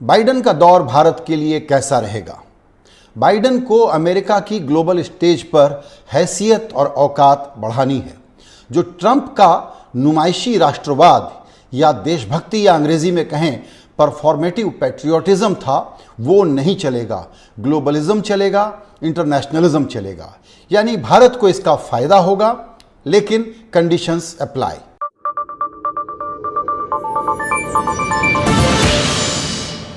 Biden का दौर भारत के लिए कैसा रहेगा? बाइडेन को अमेरिका की ग्लोबल स्टेज पर हैसियत और औकात बढ़ानी है। जो ट्रंप का नुमाइशी राष्ट्रवाद या देशभक्ति या अंग्रेजी में कहें परफॉर्मेटिव पैट्रियोटिज्म था, वो नहीं चलेगा। ग्लोबलिज्म चलेगा, इंटरनेशनलिज्म चलेगा। यानी भारत को इसका फायदा होगा, लेकिन कंडीशंस अप्लाई।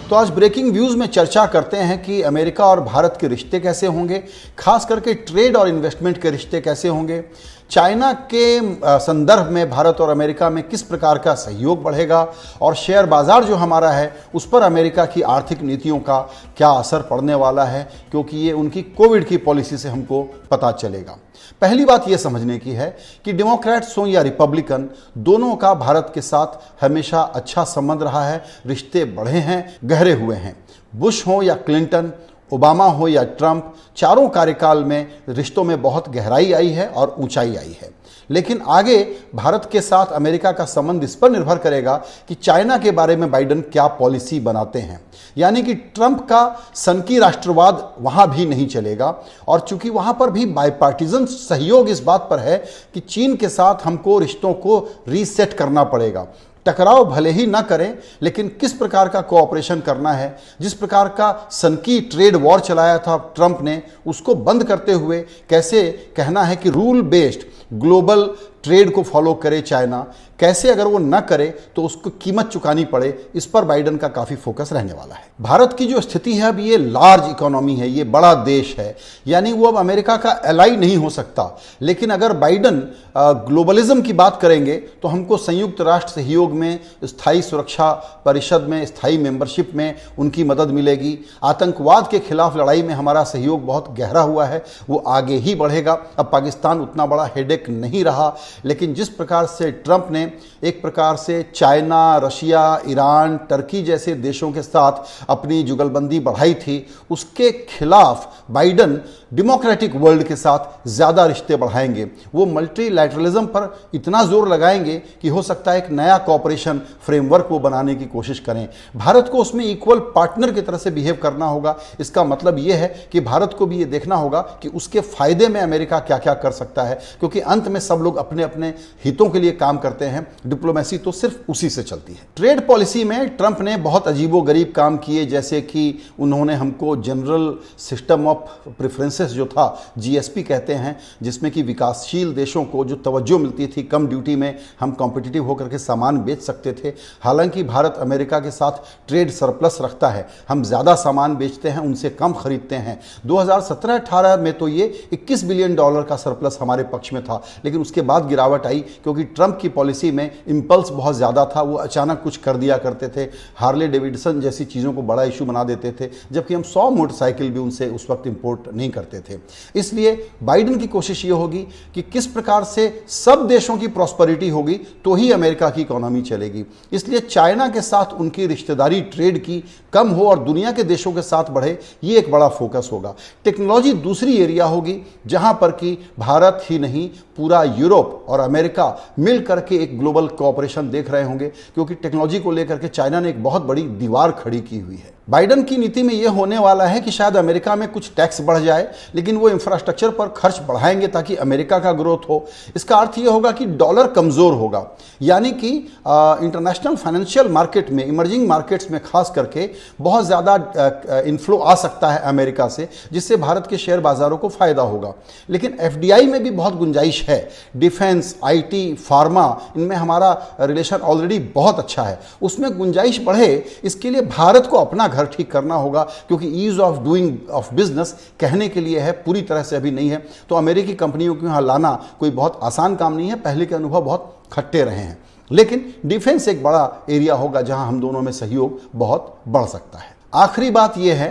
तो आज ब्रेकिंग व्यूज में चर्चा करते हैं कि अमेरिका और भारत के रिश्ते कैसे होंगे, खास करके ट्रेड और इन्वेस्टमेंट के रिश्ते कैसे होंगे, चाइना के संदर्भ में भारत और अमेरिका में किस प्रकार का सहयोग बढ़ेगा और शेयर बाजार जो हमारा है उस पर अमेरिका की आर्थिक नीतियों का क्या असर पड़ने वाला है, क्योंकि ये उनकी कोविड की पॉलिसी से हमको पता चलेगा। पहली बात यह समझने की है कि डेमोक्रेट्स हों या रिपब्लिकन, दोनों का भारत के साथ हमेशा अच्छा संबंध रहा है, रिश्ते बढ़े हैं, गहरे हुए हैं। बुश हो या क्लिंटन, ओबामा हो या ट्रंप, चारों कार्यकाल में रिश्तों में बहुत गहराई आई है और ऊंचाई आई है। लेकिन आगे भारत के साथ अमेरिका का संबंध इस पर निर्भर करेगा कि चाइना के बारे में बाइडेन क्या पॉलिसी बनाते हैं। यानी कि ट्रंप का सनकी राष्ट्रवाद वहां भी नहीं चलेगा, और चूंकि वहां पर भी बाइपार्टिजन सहयोग इस बात पर है कि चीन के साथ हमको रिश्तों को रीसेट करना पड़ेगा। टकराव भले ही ना करें, लेकिन किस प्रकार का कोऑपरेशन करना है, जिस प्रकार का सनकी ट्रेड वॉर चलाया था ट्रंप ने, उसको बंद करते हुए कैसे कहना है कि रूल बेस्ड ग्लोबल ट्रेड को फॉलो करे चाइना, कैसे अगर वो न करे तो उसको कीमत चुकानी पड़े, इस पर बाइडेन का काफ़ी फोकस रहने वाला है। भारत की जो स्थिति है अब, ये लार्ज इकोनॉमी है, ये बड़ा देश है, यानी वो अब अमेरिका का एलाई नहीं हो सकता। लेकिन अगर बाइडेन ग्लोबलिज्म की बात करेंगे तो हमको संयुक्त राष्ट्र सहयोग में, स्थायी सुरक्षा परिषद में स्थायी मेंबरशिप में उनकी मदद मिलेगी। आतंकवाद के खिलाफ लड़ाई में हमारा सहयोग बहुत गहरा हुआ है, वो आगे ही बढ़ेगा। अब पाकिस्तान उतना बड़ा हेडेक नहीं रहा, लेकिन जिस प्रकार से ट्रंप ने एक प्रकार से चाइना, रशिया, ईरान, टर्की जैसे देशों के साथ अपनी जुगलबंदी बढ़ाई थी, उसके खिलाफ बाइडेन डेमोक्रेटिक वर्ल्ड के साथ ज़्यादा रिश्ते बढ़ाएंगे। वो मल्टीलैटरलिज्म पर इतना जोर लगाएंगे कि हो सकता है एक नया कॉपरेशन फ्रेमवर्क वो बनाने की कोशिश करें। भारत को उसमें इक्वल पार्टनर की तरह से बिहेव करना होगा। इसका मतलब ये है कि भारत को भी ये देखना होगा कि उसके फायदे में अमेरिका क्या क्या कर सकता है, क्योंकि अंत में सब लोग अपने अपने हितों के लिए काम करते हैं। डिप्लोमेसी तो सिर्फ उसी से चलती है। ट्रेड पॉलिसी में ट्रंप ने बहुत अजीबोगरीब काम किए, जैसे कि उन्होंने हमको जनरल सिस्टम ऑफ प्रेफरेंसेस जो था, जीएसपी कहते हैं, जिसमें कि विकासशील देशों को जो तवज्जो मिलती थी, कम ड्यूटी में हम कॉम्पिटिटिव होकर के सामान बेच सकते थे। हालांकि भारत अमेरिका के साथ ट्रेड सरप्लस रखता है, हम ज़्यादा सामान बेचते हैं, उनसे कम खरीदते हैं। 2017-18 में तो ये $21 बिलियन का सरप्लस हमारे पक्ष में था, लेकिन उसके बाद गिरावट आई, क्योंकि ट्रंप की पॉलिसी में इंपल्स बहुत ज़्यादा था। वो अचानक कुछ कर दिया करते थे, हार्ले डेविडसन जैसी चीज़ों को बड़ा इशू बना देते थे, जबकि हम 100 मोटरसाइकिल भी उनसे उस वक्त इंपोर्ट नहीं करते थे। इसलिए बाइडेन की कोशिश ये होगी कि किस प्रकार से सब देशों की प्रॉस्पेरिटी होगी तो ही अमेरिका की इकोनॉमी चलेगी। इसलिए चाइना के साथ उनकी रिश्तेदारी ट्रेड की कम हो और दुनिया के देशों के साथ बढ़े, ये एक बड़ा फोकस होगा। टेक्नोलॉजी दूसरी एरिया होगी जहां पर कि भारत ही नहीं, पूरा यूरोप और अमेरिका मिल करके एक ग्लोबल कोऑपरेशन देख रहे होंगे, क्योंकि टेक्नोलॉजी को लेकर के चाइना ने एक बहुत बड़ी दीवार खड़ी की हुई है। बाइडेन की नीति में यह होने वाला है कि शायद अमेरिका में कुछ टैक्स बढ़ जाए, लेकिन वो इंफ्रास्ट्रक्चर पर खर्च बढ़ाएंगे ताकि अमेरिका का ग्रोथ हो। इसका अर्थ यह होगा कि डॉलर कमजोर होगा, यानी कि इंटरनेशनल फाइनेंशियल मार्केट में, इमर्जिंग मार्केट्स में खास करके बहुत ज़्यादा इन्फ्लो आ सकता है अमेरिका से, जिससे भारत के शेयर बाजारों को फायदा होगा। लेकिन एफडीआई में भी बहुत गुंजाइश है। डिफेंस, आईटी, फार्मा, इनमें हमारा रिलेशन ऑलरेडी बहुत अच्छा है, उसमें गुंजाइश बढ़े, इसके लिए भारत को अपना घर ठीक करना होगा, क्योंकि ease of doing of business कहने के लिए है, पूरी तरह से अभी नहीं है। तो अमेरिकी कंपनियों को यहाँ लाना कोई बहुत आसान काम नहीं है, पहले के अनुभव बहुत खट्टे रहे हैं। लेकिन डिफेंस एक बड़ा एरिया होगा जहां हम दोनों में सहयोग बहुत बढ़ सकता है। आखिरी बात यह है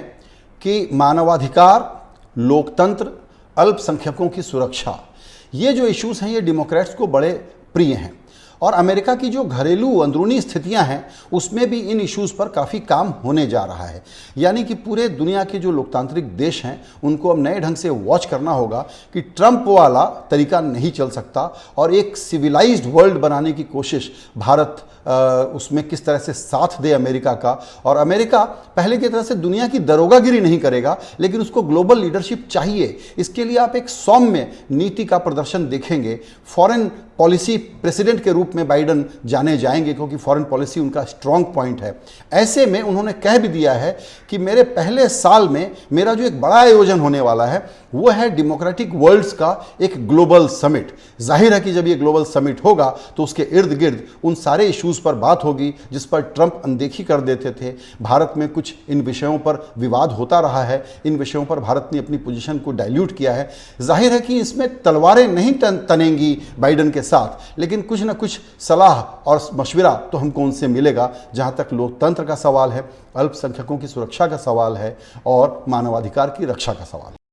कि मानवाधिकार, लोकतंत्र, अल्पसंख्यकों की सुरक्षा, ये जो इश्यूज हैं ये डेमोक्रेट्स को बड़े प्रिय हैं, और अमेरिका की जो घरेलू अंदरूनी स्थितियां हैं उसमें भी इन इश्यूज पर काफ़ी काम होने जा रहा है। यानी कि पूरे दुनिया के जो लोकतांत्रिक देश हैं उनको अब नए ढंग से वॉच करना होगा कि ट्रंप वाला तरीका नहीं चल सकता और एक सिविलाइज्ड वर्ल्ड बनाने की कोशिश भारत उसमें किस तरह से साथ दे अमेरिका का। और अमेरिका पहले की तरह से दुनिया की दरोगागिरी नहीं करेगा, लेकिन उसको ग्लोबल लीडरशिप चाहिए। इसके लिए आप एक सौम्य नीति का प्रदर्शन देखेंगे। फॉरेन पॉलिसी प्रेसिडेंट के रूप में बाइडन जाने जाएंगे क्योंकि फॉरेन पॉलिसी उनका स्ट्रांग पॉइंट है। ऐसे में उन्होंने कह भी दिया है कि मेरे पहले साल में मेरा जो एक बड़ा आयोजन होने वाला है वो है डेमोक्रेटिक वर्ल्ड्स का एक ग्लोबल समिट। जाहिर है कि जब ये ग्लोबल समिट होगा तो उसके इर्द गिर्द उन सारे इश्यूज पर बात होगी जिस पर ट्रंप अनदेखी कर देते थे। भारत में कुछ इन विषयों पर विवाद होता रहा है, इन विषयों पर भारत ने अपनी पोजीशन को डाइल्यूट किया है। जाहिर है कि इसमें तलवारें नहीं तनेंगी बाइडन के साथ, लेकिन कुछ ना कुछ सलाह और मशविरा तो हमको उनसे मिलेगा। जहां तक लोकतंत्र का सवाल है, अल्पसंख्यकों की सुरक्षा का सवाल है और मानवाधिकार की रक्षा का सवाल है।